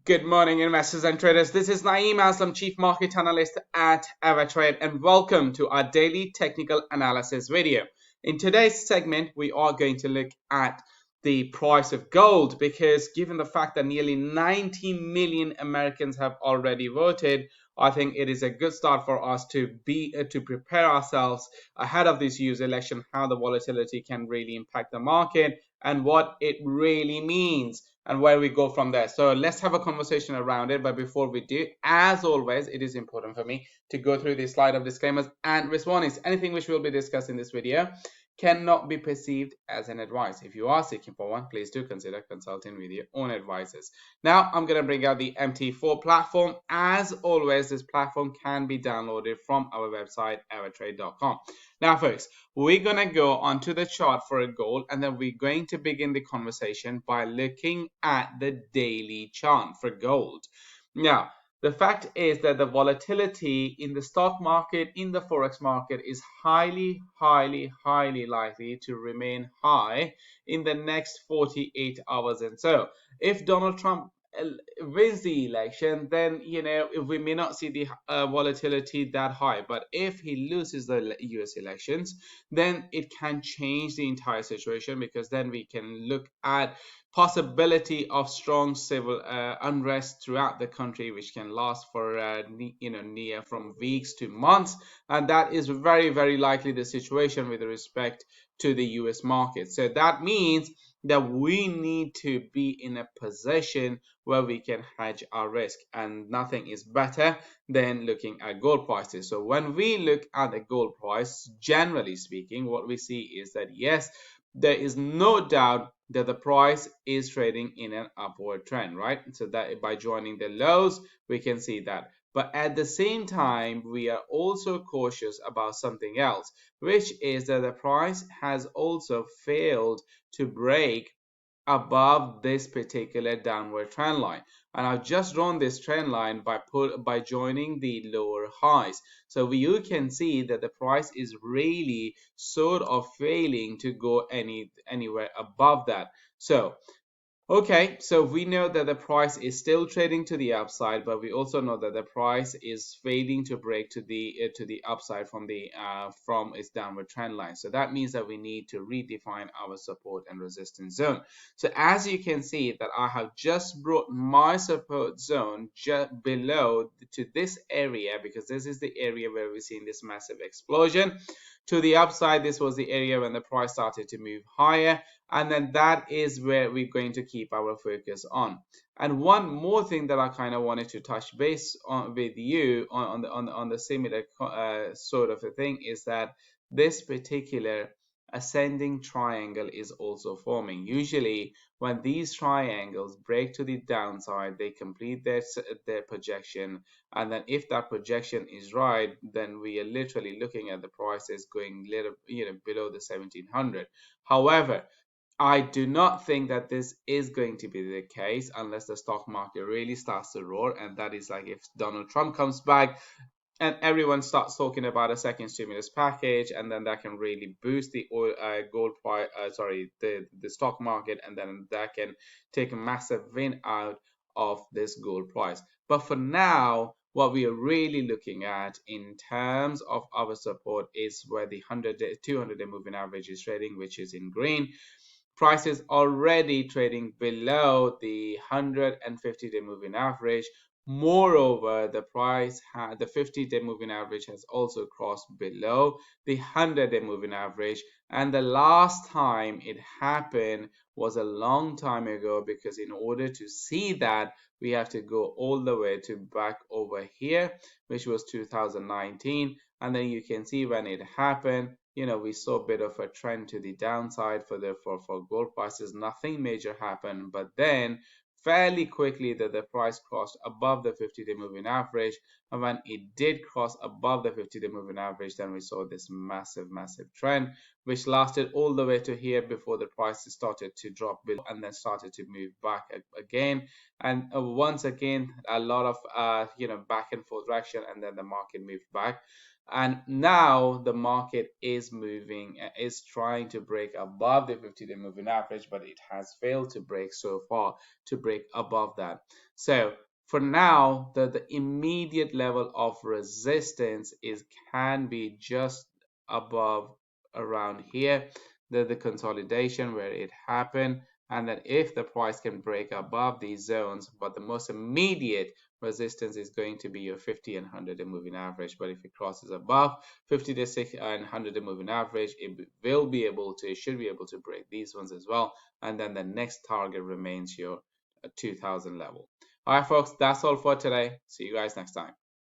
Good morning, investors and traders. This is Naeem Aslam, Chief Market Analyst at AvaTrade, and welcome to our daily technical analysis video. In today's segment, we are going to look at the price of gold because given the fact that nearly 90 million Americans have already voted, I think it is a good start for us to prepare ourselves ahead of this US election, how the volatility can really impact the market and what it really means and where we go from there. So let's have a conversation around it. But before we do, as always, it is important for me to go through this slide of disclaimers and risk warnings. Anything which we'll be discussing in this video cannot be perceived as an advice. If you are seeking for one, please do consider consulting with your own advisors. Now, I'm going to bring out the MT4 platform. As always, this platform can be downloaded from our website, avatrade.com. Now, folks, we're going to go onto the chart for a gold, and then we're going to begin the conversation by looking at the daily chart for gold. Now, the fact is that the volatility in the stock market, in the forex market, is highly likely to remain high in the next 48 hours. And so if Donald Trump wins the election, then we may not see the volatility that high. But if he loses the US elections, then it can change the entire situation, because then we can look at possibility of strong civil unrest throughout the country, which can last for near from weeks to months, and that is very likely the situation with respect to the US market. So that means that we need to be in a position where we can hedge our risk, and nothing is better than looking at gold prices. So when we look at the gold price, generally speaking, what we see is that yes, there is no doubt that the price is trading in an upward trend, right? So that by joining the lows, we can see that. But at the same time, we are also cautious about something else, which is that the price has also failed to break above this particular downward trend line, and I've just drawn this trend line by joining the lower highs. So you can see that the price is really sort of failing to go anywhere above that. So okay, so we know that the price is still trading to the upside, but we also know that the price is failing to break to the upside from its downward trend line. So that means that we need to redefine our support and resistance zone. So as you can see that I have just brought my support zone just below to this area, because this is the area where we're seeing this massive explosion. To the upside, this was the area when the price started to move higher, and then that is where we're going to keep our focus on. And one more thing that I kind of wanted to touch base on with you on the similar sort of a thing is that this particular ascending triangle is also forming. Usually when these triangles break to the downside, they complete their projection, and then if that projection is right, then we are literally looking at the prices going little below the 1700. However, I do not think that this is going to be the case unless the stock market really starts to roar, and that is like if Donald Trump comes back and everyone starts talking about a second stimulus package, and then that can really boost the gold price, the stock market, and then that can take a massive win out of this gold price. But for now, what we are really looking at in terms of our support is where the 200-day moving average is trading, which is in green. Price is already trading below the 150-day moving average. Moreover, the 50-day moving average has also crossed below the 100-day moving average, and the last time it happened was a long time ago, because in order to see that, we have to go all the way to back over here, which was 2019, and then you can see when it happened, we saw a bit of a trend to the downside for gold prices. Nothing major happened, but then fairly quickly that the price crossed above the 50-day moving average, and when it did cross above the 50-day moving average, then we saw this massive trend which lasted all the way to here before the price started to drop below and then started to move back again, and once again a lot of back and forth action, and then the market moved back. And now the market is moving, is trying to break above the 50-day moving average, but it has failed to break so far, to break above that. So for now, the immediate level of resistance is can be just above, around here, the consolidation where it happened. And then if the price can break above these zones, but the most immediate resistance is going to be your 50 and 100-day moving average. But if it crosses above 50-day and 100-day moving average, it will be able to, it should be able to break these ones as well. And then the next target remains your 2000 level. All right, folks, that's all for today. See you guys next time.